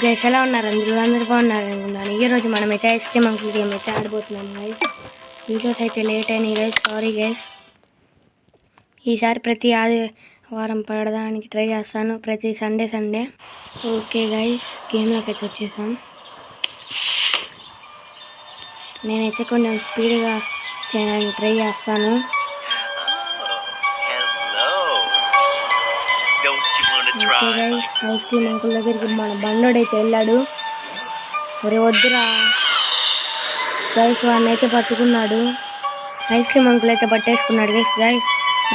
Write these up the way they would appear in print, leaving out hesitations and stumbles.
Guys ఎలా ఉన్నారు అందరూ బాగున్నారు అనుకున్నాను. ఈరోజు మనమైతే ఐస్ క్రీమ్ అంకుల్ గేమ్ అయితే ఆడబోతున్నాం గైస్. ఈరోజు అయితే లేట్ అయినాయి గైస్, సారీ గైస్. ఈసారి ప్రతి ఆదివారం పడడానికి ట్రై చేస్తాను, ప్రతి సండే. ఓకే గైస్, గేమ్లోకి అయితే వచ్చేసాం. నేనైతే కొంచెం స్పీడ్గా చేయడానికి ట్రై చేస్తాను. Okay guys, ice cream uncle దగ్గరికి మన బండోడైతే వెళ్ళాడు. ఒరే వద్దురా గైస్, వాడిని అయితే పట్టుకున్నాడు. ఐస్ క్రీమ్ అంకుల్ అయితే పట్టేసుకున్నాడు గైస్.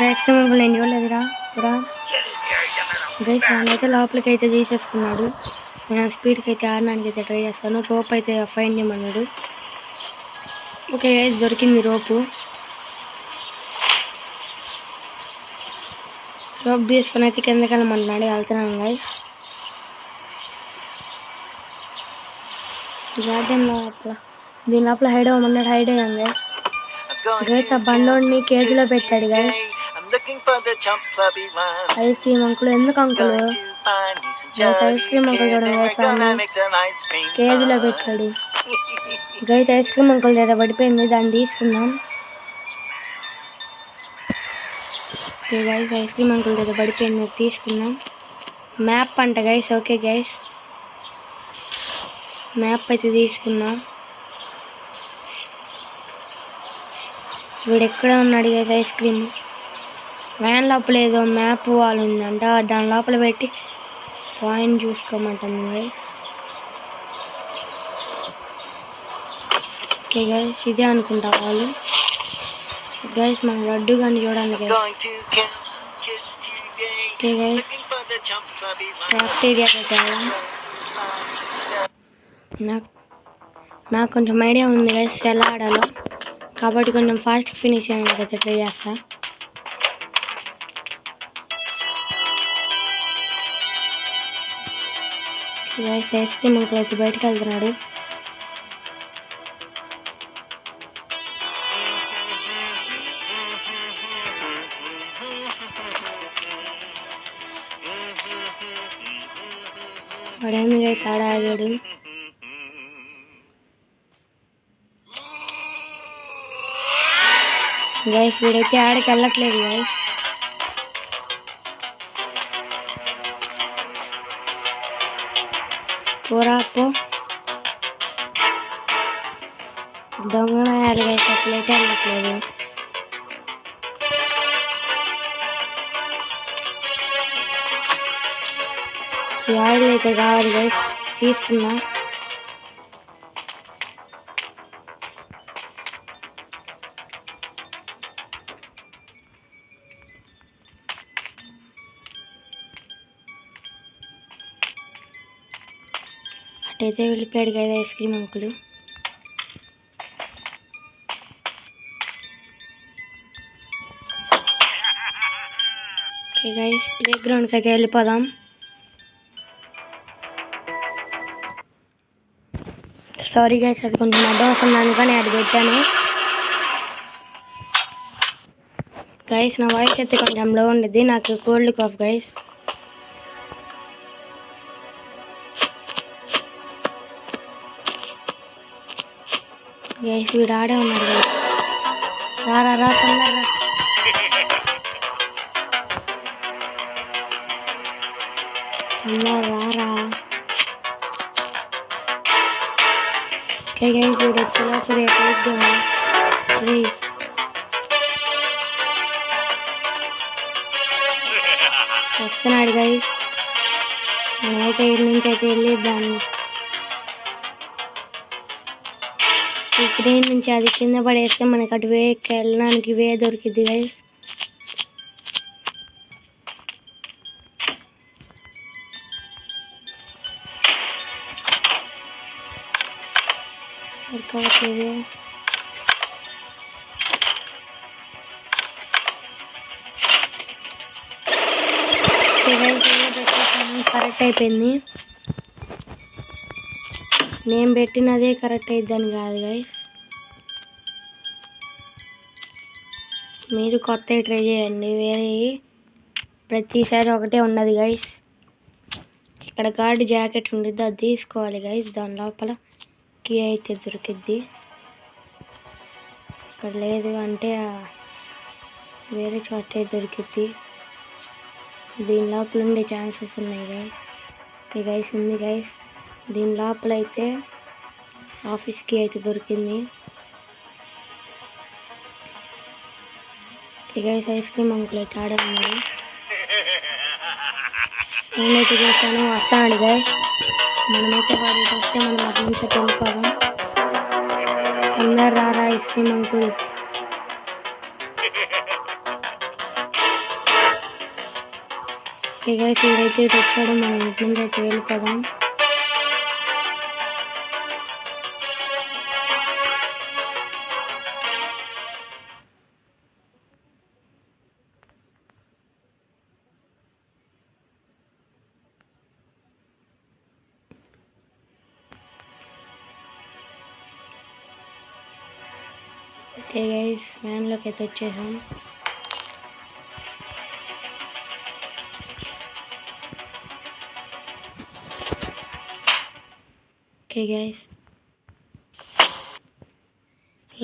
ఐస్ క్రీమ్ అంకుల్ నేను చూడలేదురా గైస్. వాడిని అయితే లోపలికి అయితే తీసేసుకున్నాడు. నేను స్పీడ్కి అయితే ఆడడానికి అయితే ట్రై చేస్తాను. రోప్ అయితే ఫైన్ చేయమన్నాడు. ఓకే గైస్, దొరికింది రోప్ తీసుకుని అయితే కిందకి వెళ్ళమన్నాడు. వెళ్తున్నాను గైస్. దీని లోపల హైడ్ అవ్వమన్నాడు. హైడ్ అయ్యాం గైస్. ఆ బండోడిని కేజీలో పెట్టాడు గైస్. ఐస్ క్రీమ్ అంకుల్ ఎందుకు అంకుల్ ఐస్ క్రీమ్ అంకుల్ చూడండి కేజీలో పెట్టాడు గైస్. ఐస్ క్రీమ్ అంకుల్ దగ్గర పడిపోయింది, దాన్ని తీసుకుందాం. గైస్ ఐస్ క్రీమ్ అంకుల్ దగ్గర పడిపోయింది, తీసుకుందాం. మ్యాప్ అంట గైస్. ఓకే గైస్, మ్యాప్ అయితే తీసుకుందాం. వీడు ఎక్కడ ఉన్నాడు గైస్? ఐస్ క్రీమ్ వ్యాన్ లోపల ఏదో మ్యాప్ వాల్ ఉందంట, దాని లోపల పెట్టి పాయింట్ చూసుకోమంటుంది గైస్. ఓకే గైస్, ఇదే అనుకుంటా వాళ్ళు. గైస్ మనం లడ్డు కానీ చూడండి గైస్. ఓకే గైస్, క్రాఫ్ట్ ఏరియాకి అయితే నాకు కొంచెం ఐడియా ఉంది గైస్ ఎలా ఆడాలో, కాబట్టి కొంచెం ఫాస్ట్ ఫినిష్ చేయడానికి అయితే ట్రై చేస్తా. గైస్ ఐస్ క్రీమ్ అంకుల్ అయితే బయటకు వెళ్తున్నాడు. వాడేంది గైస్ ఆడాడు. గైస్ వీడైతే ఆడికి వెళ్ళట్లేదు గైస్. పోరాపో దొంగనాయాలి గైస్, అసలైతే వెళ్ళట్లేదు. ఈ ఆయిల్ అయితే కావాలి గైస్, తీసుకున్నా. అటైతే వెళ్ళిపోయాడు కదా ice cream uncle. Okay guys, play గ్రౌండ్కి అయితే వెళ్ళిపోదాం. సారీ గైస్, అది కొంచెం అడ్డం అందుకని అది పెట్టాను గైస్. నా వాయిస్ అయితే కొంచెం లో ఉండేది, నాకు కోల్డ్ కాఫ్ గైస్. గైస్ వీడు ఆడే ఉన్నాడు గైస్. రా తొందరరా. రారా. ఓకే గైస్, వీడు వచ్చేలా వస్తున్నాడు గైస్. నేనైతే ఇటు నుంచి అయితే వెళ్ళిద్దాన్ని. ఈ గ్రీన్ నుంచి అది కింద పడేస్తే మనకి అటు వెళ్ళడానికి వే దొరికిద్ది గైస్. వర్కవట్లేదు. కరెక్ట్ అయిపోయింది. నేను పెట్టినదే కరెక్ట్ అయిద్దని కాదు గైస్, మీరు కొత్తవి ట్రై చేయండి. వేరే ప్రతిసారి ఒకటే ఉండదు గైస్. ఇక్కడ గార్డ్ జాకెట్ ఉండిద్ది, అది తీసుకోవాలి గైస్. దాని లోపల కీ అయితే దొరికిద్ది. ఇక్కడ లేదు అంటే వేరే చోటే దొరికిద్ది. దీని లోపల ఉండే ఛాన్సెస్ ఉన్నాయి గైస్. ఓకే గైస్, ఉంది గైస్. దీని లోపల అయితే ఆఫీస్కి అయితే దొరికింది. Okay guys, ice cream uncle అయితే ఆడున్నాడు. సౌండ్ అయితే చేశాను, వస్తానండి గైస్. మనమైతే వాడికి వస్తే మనం అటు నుంచి వెళ్ళిపోదాం. అందరు రారా ice cream uncle. Okay guys, వీడైతే ఇటు వచ్చాడు, మనం ఇటు నుంచి అయితే వెళ్ళిపోదాం. ఓకే గైస్, వ్యాన్లోకి అయితే వచ్చేసాం. ఓకే గైస్,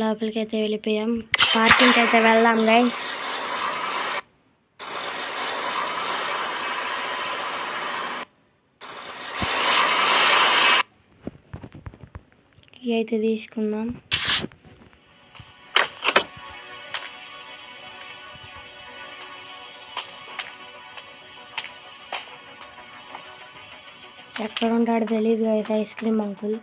లోపలికి అయితే వెళ్ళిపోయాం. పార్కింగ్కి అయితే వెళ్దాం గైస్. అయితే తీసుకుందాం. ఎక్కడ ఉంటాడో తెలియదు guys ice cream uncle.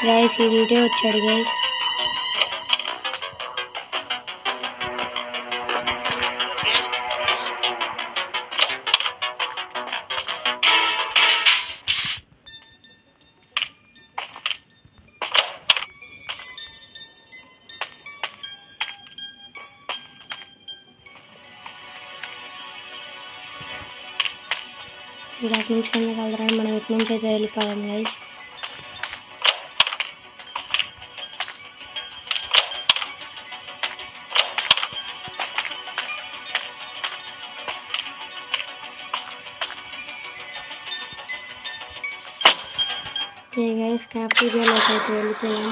Guys ఈ వీడియో వచ్చాడు గైస్. అటు నుంచి కింద కలరా, మనం ఇటు నుంచి అయితే వెళ్ళిపోదాం గైస్. ఓకే గైస్, క్యాఫ్టీరియాలోకి అయితే వెళ్ళిపోయాం.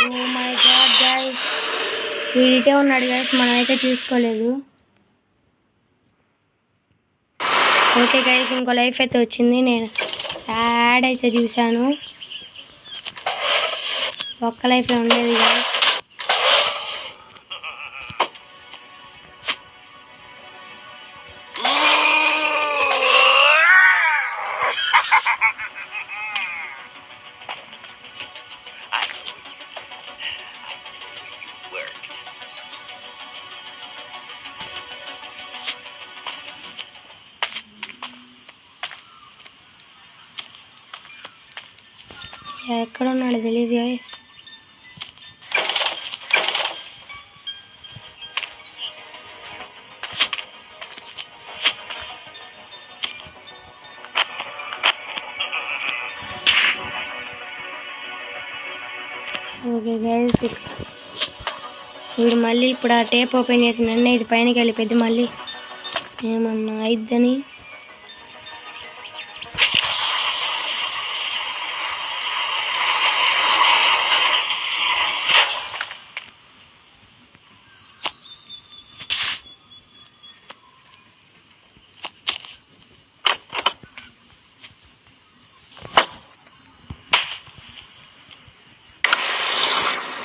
ఓ మై గాడ్ గైస్, వీడిటే ఉన్నాడు గైస్, మనమైతే చూసుకోలేదు. ఓకే గైస్, ఇంకో లైఫ్ అయితే వచ్చింది. నేను యాడ్ అయితే చూశాను, ఒక్క లైఫ్ ఉండేది గైస్. ఎక్కడ ఉన్నాడు తెలియదు గైస్. ఓకే గైస్, వీడు మళ్ళీ ఇప్పుడు ఆ టేప్ ఓపెన్ చేసి నన్ను ఇది పైనకి వెళ్ళిపోద్ది, మళ్ళీ ఏమన్నా అయిద్దని.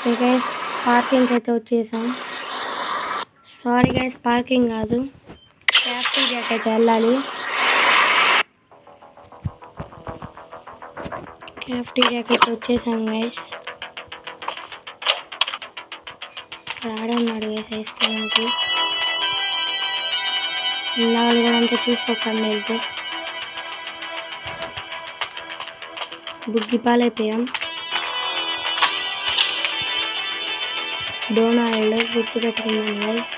ఓకే గైస్, పార్కింగ్ అయితే వచ్చేసాం. సారీ గైస్, పార్కింగ్ కాదు, క్యాఫ్టీరియాకి అయితే వెళ్ళాలి. క్యాఫ్టీరియాకి అయితే వచ్చేసాం గైస్. ఆడే ఉన్నాడు గైస్ ఐస్ క్రీమ్కి. ఇన్నాళ్ళు కూడా అంతా చూసుకోకండి వెళ్తే బుగ్గి పాలైపోయాం. డొనాల్డ్ గుర్తుపెట్టుకుందాం గైస్.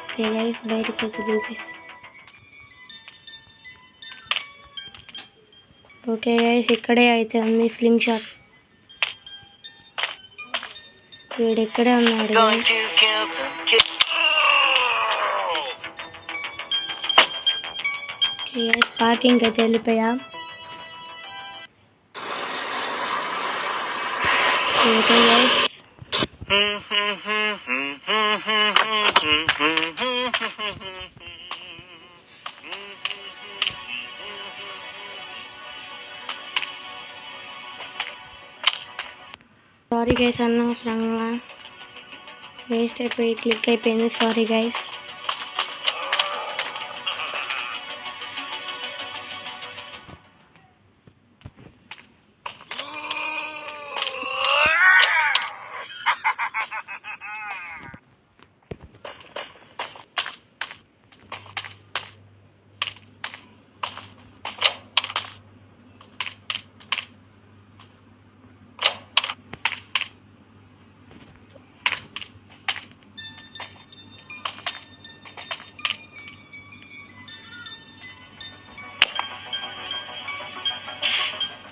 ఓకే గైస్, బయటకు వచ్చి చూపిస్తాను. ఓకే గైస్, ఇక్కడే అయితే ఉంది స్లింగ్ షాట్. వీడు ఇక్కడే ఉన్నాడు. పార్కింగ్ అయితే వెళ్ళిపోయా. ఓకే గైస్, సారీ గైస్, అనవసరంగా వేస్ట్ అయిపోయి క్లిక్ అయిపోయింది. Sorry guys.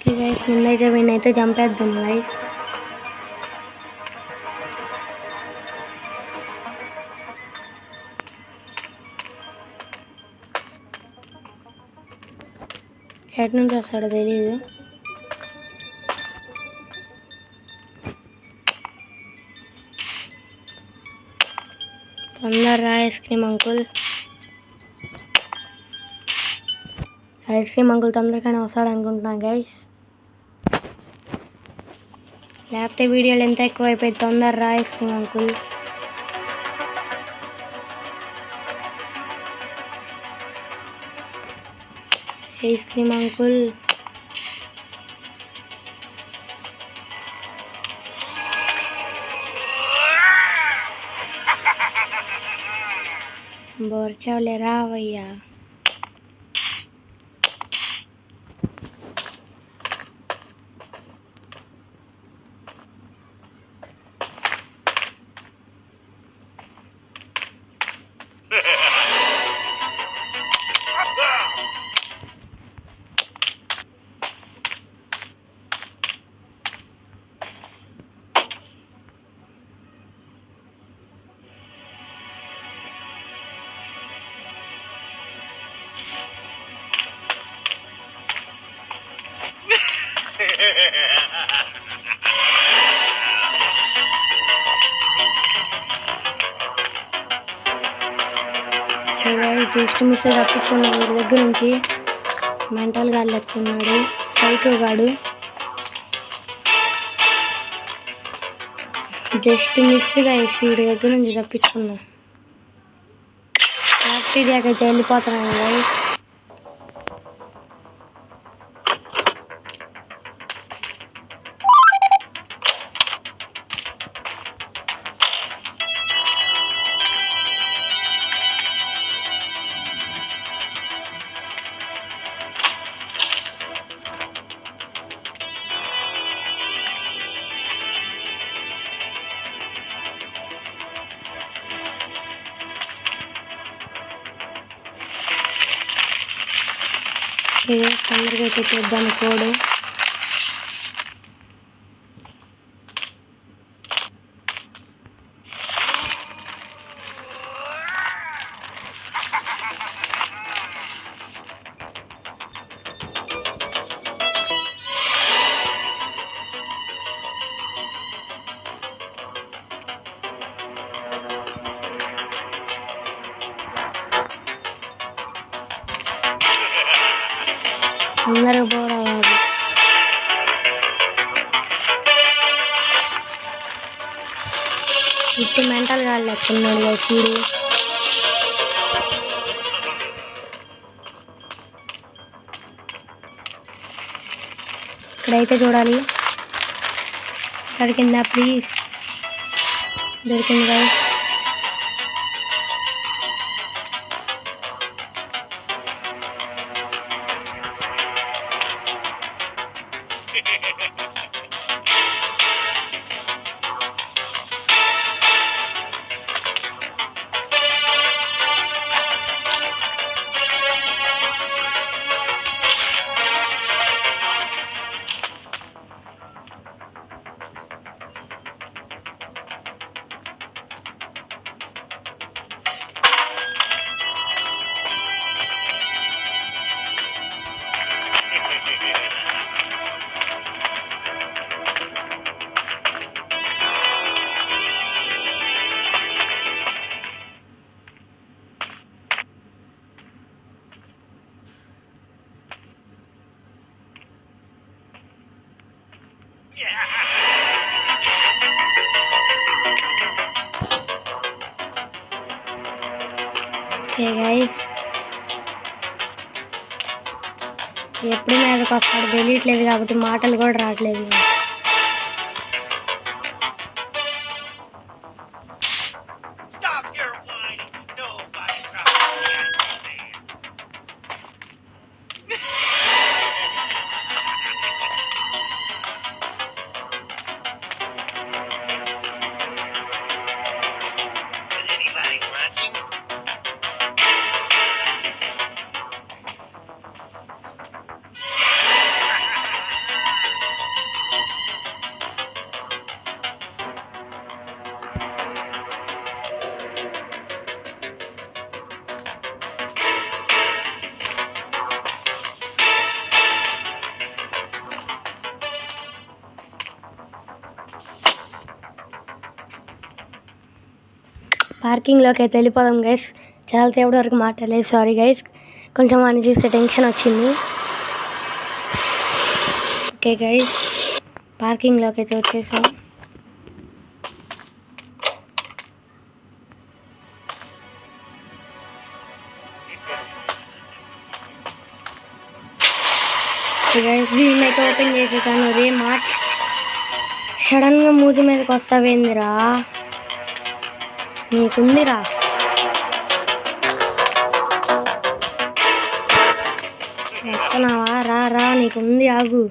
ఓకే గైస్, ముందైతే వీనైతే చంపేద్దాం గైస్. ఎటు నుంచి వస్తాడో తెలీదు. తొందరరా ice cream uncle. Ice cream uncle తొందరగానే వస్తాడు అనుకుంటున్నా గైస్. లేకపోతే వీడియోలు ఎంత ఎక్కువ అయిపోయి. తొందరరా ice cream uncle. Ice cream uncle. బోర్చావులే రావయ్యా. జస్ట్ మిస్ తప్పించుకున్న వీడి దగ్గర నుంచి. మెంటల్ గాడు వస్తున్నాడు, సైకో గాడు. జస్ట్ మిస్గా వీడి దగ్గర నుంచి తప్పించుకున్నా. ఆస్ట్రేలియాకి అయితే వెళ్ళిపోతున్నాను గైస్. తొందరగా అయితే చూద్దాం కోడ్. అందరూ పోరా బాబు. ఇప్పుడు మెంటల్ గా లెక్కున్నాడు చూడు. ఇక్కడైతే చూడాలి. దొరికిందా ప్లీజ్? దొరికింది గైస్. ఓకే గైస్, ఎప్పుడు మీదకి వస్తాడు తెలియట్లేదు కాబట్టి మాటలు కూడా రావట్లేదు. పార్కింగ్లోకి అయితే వెళ్ళిపోదాం గైస్. చాలాసేపటి వరకు మాట్లాడలేదు, సారీ గైస్. కొంచెం అని చూస్తే టెన్షన్ వచ్చింది. ఓకే గైస్, పార్కింగ్లోకి అయితే వచ్చేసాం. దీన్ని అయితే ఓపెన్ చేసేసాను. అదే మాట సడన్గా మూతి మీదకి వస్తావేందిరా, నీకుందిరా. వస్తున్నావా, రా రా, నీకుంది, ఆగు.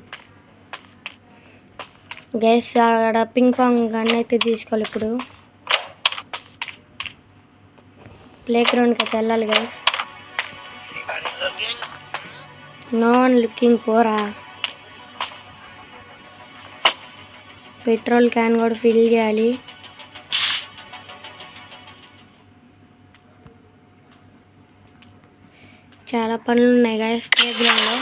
గైస్ అక్కడ పింగ్ పాంగ్ గన్ అయితే తీసుకోవాలి. ఇప్పుడు ప్లే గ్రౌండ్కి అయితే వెళ్ళాలి గైస్. నో వన్ లుకింగ్, పోరా. పెట్రోల్ క్యాన్ కూడా ఫిల్ చేయాలి. చాలా పనులు ఉన్నాయి గైస్ ప్లే గ్రౌండ్లో.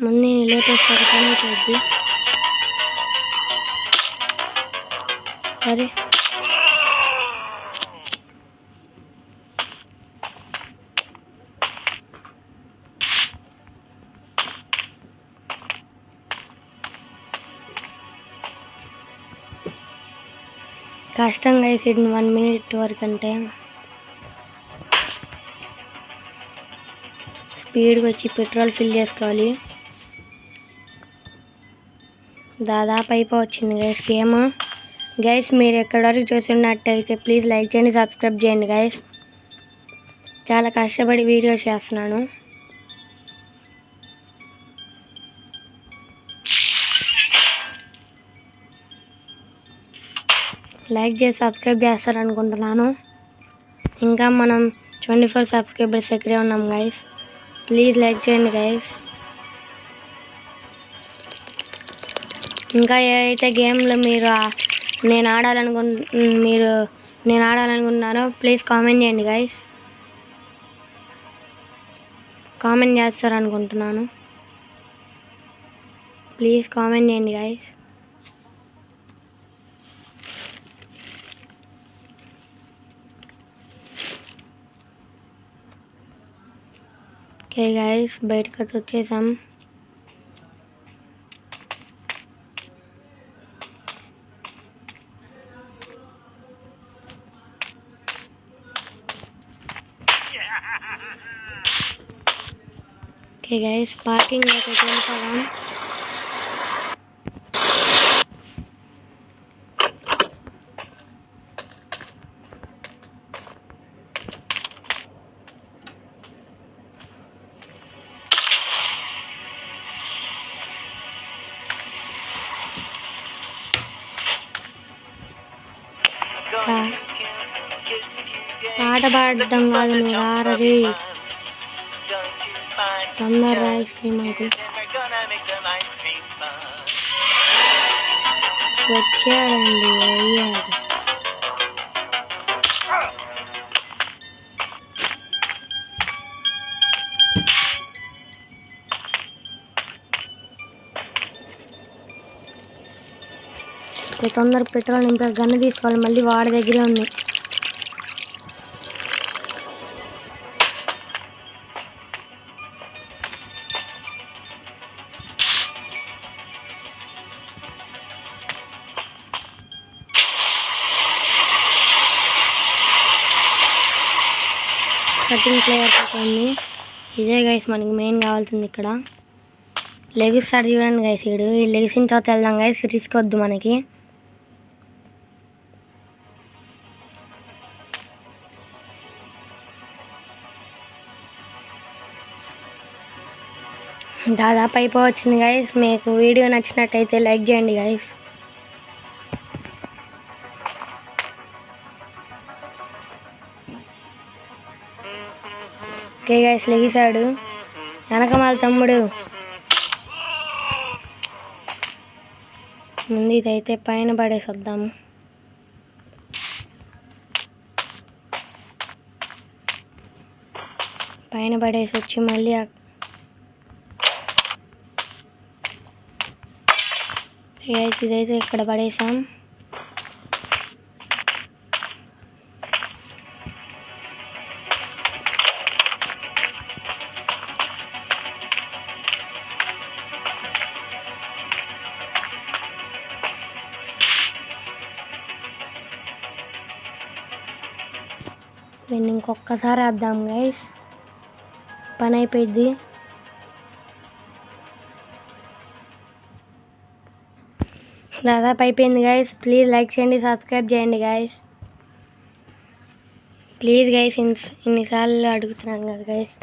ముందు లేపేస్తారు, పని అయిపోద్ది. అరే కష్టంగా వేసేది 1 minute వరకు. అంటే స్పీడ్గా వచ్చి పెట్రోల్ ఫిల్ చేసుకోవాలి. దాదాపు అయిపోవచ్చింది గైస్ గేమ్. గైస్ మీరు ఎక్కడి వరకు చూస్తున్నట్టయితే ప్లీజ్ లైక్ చేయండి, సబ్స్క్రైబ్ చేయండి గైస్. చాలా కష్టపడి వీడియో చేస్తున్నాను. లైక్ చేసి సబ్స్క్రైబ్ చేస్తారనుకుంటున్నాను. ఇంకా మనం 24 సబ్స్క్రైబర్స్ దగ్గరే ఉన్నాం గైస్. ప్లీజ్ లైక్ చేయండి గైస్. ఇంకా ఏవైతే గేమ్లు నేను ఆడాలనుకుంటున్నారో ప్లీజ్ కామెంట్ చేయండి గైస్. కామెంట్ చేస్తారనుకుంటున్నాను. ప్లీజ్ కామెంట్ చేయండి గైస్. ఓకే గైస్, బయటకు వచ్చేసాం. ఓకే గైస్, పార్కింగ్లోకి వెళ్ళిపోదాం. పాట పాడటం కాదు, నువ్వు రారీ తొందర ఐస్ క్రీమ్ మాకు వచ్చాడండి. అయ్యాడు తొందర పెట్రోల్ నింపి గన్ను తీసుకోవాలి. మళ్ళీ వాడి దగ్గరే ఉంది. కటింగ్ ప్లేయర్ ఉంది. ఇదే గైస్ మనకి మెయిన్ కావాల్సింది. ఇక్కడ లెగిస్తాడు చూడండి గైస్. ఈ లెగిసిన తర్వాత వెళ్దాం గైస్. రిస్క్ వద్దు మనకి. దాదాపు అయిపోవచ్చింది గైస్. మీకు వీడియో నచ్చినట్టయితే లైక్ చేయండి గైస్. ఓకే గైస్, లెగిసాడు. వెనకమాల తమ్ముడు. ముందు ఇదైతే పైన పడేసి వద్దాము. పైన పడేసి వచ్చి మళ్ళీ ఇదైతే ఇక్కడ పడేసాం. ఇంకొకసారి వేద్దాం గైస్, పని అయిపోయింది. దాదాపు అయిపోయింది గైస్. ప్లీజ్ లైక్ చేయండి, సబ్స్క్రైబ్ చేయండి గైస్. ప్లీజ్ గైస్, ఇన్నిసార్లు అడుగుతున్నాను కదా గైస్.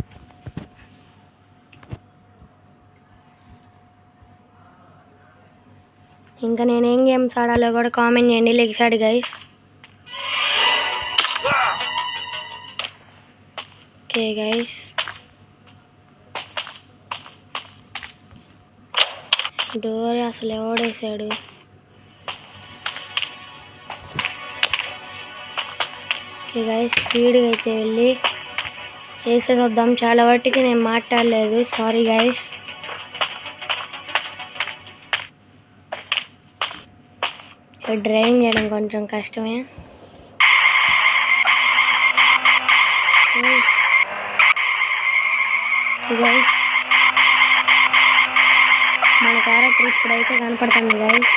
ఇంకా నేనేం గేమ్స్ ఆడాలో కూడా కామెంట్ చేయండి. లెగిసాడు గైస్. ఓకే గైస్, డోర్ అసలు ఎవడేసాడు? ఓకే గైస్, స్పీడ్గా అయితే వెళ్ళి వేసేసి వద్దాం. చాలా వాటికి నేను మాట్లాడలేదు, సారీ గైస్. డ్రైవింగ్ చేయడం కొంచెం కష్టమే. గైస్, మన క్యారెక్టర్ ఇప్పుడైతే కనపడుతుంది గైస్.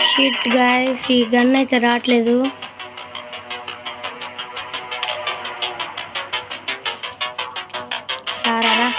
షిట్ గైస్, ఈ గన్ అయితే రావట్లేదు. రారా.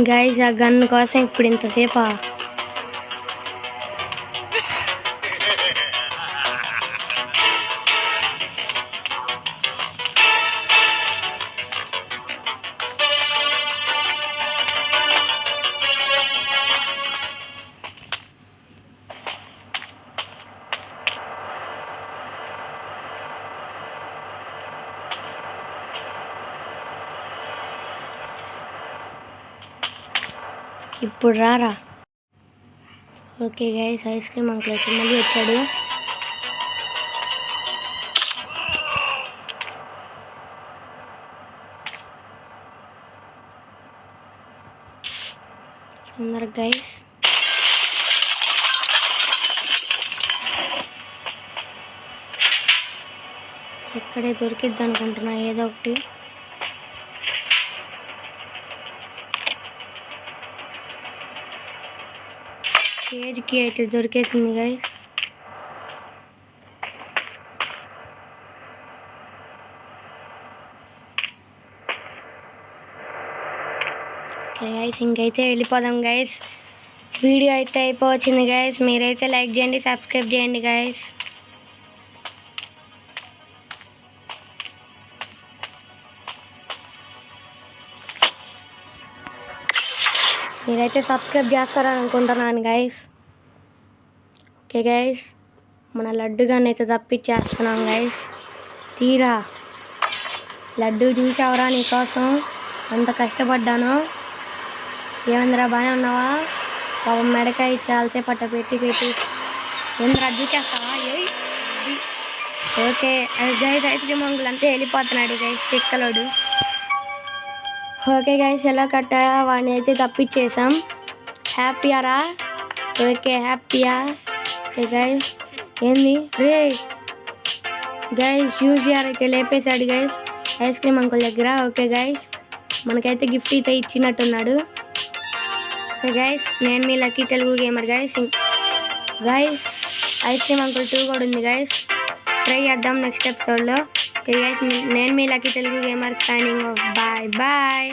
గైస్, ఆ గన్ కోసం ఇప్పుడు ఇంతసేపా? ఇప్పుడు రారా. Okay guys, ice cream uncle అయితే మళ్ళీ వచ్చాడు. తొందరగా గైస్. ఇక్కడే దొరికిద్ది అనుకుంటున్నా ఏదో ఒకటి. కేజీకి అయితే దొరికేసింది గైస్. గైస్ ఇంకైతే వెళ్ళిపోదాం గైస్. వీడియో అయితే అయిపోవచ్చింది గైస్. మీరైతే లైక్ చేయండి, సబ్స్క్రైబ్ చేయండి గైస్. మీరైతే సబ్స్క్రైబ్ చేస్తారని అనుకుంటున్నాను గైస్. ఓకే గైస్, మన లడ్డుగాన్ని అయితే తప్పించేస్తున్నాం గైస్. తీరా లడ్డు చూసావరా, నీకోసం అంత కష్టపడ్డాను. ఏమందిరా, బాగానే ఉన్నావా? పాపం మెడకాయ చాలాసేపు పట్ట పెట్టి ఏంద్రా చూసేస్తావా? Okay guys, ice cream uncle అంతే వెళ్ళిపోతున్నాడు గైస్, చిక్కలోడు. ఓకే గైస్, ఎలా కట్ట వాడిని అయితే తప్పించేసాం. హ్యాపీయారా? ఓకే హ్యాపీయా? ఓకే గైస్, ఏంది రే గైస్, యూజిఆర్ అయితే లేపేశాడు గైస్ ఐస్ క్రీమ్ అంకుల్ దగ్గర. ఓకే గైస్, మనకైతే గిఫ్ట్ అయితే ఇచ్చినట్టున్నాడు. ఓకే గైస్, నేను మీ lucky Telugu gamer guys. Guys ice cream uncle 2 కూడా ఉంది గైస్, ట్రై చేద్దాం నెక్స్ట్ ఎపిసోడ్లో. ఓకే గైస్, నేను మీ lucky Telugu gamer signing off. Bye bye.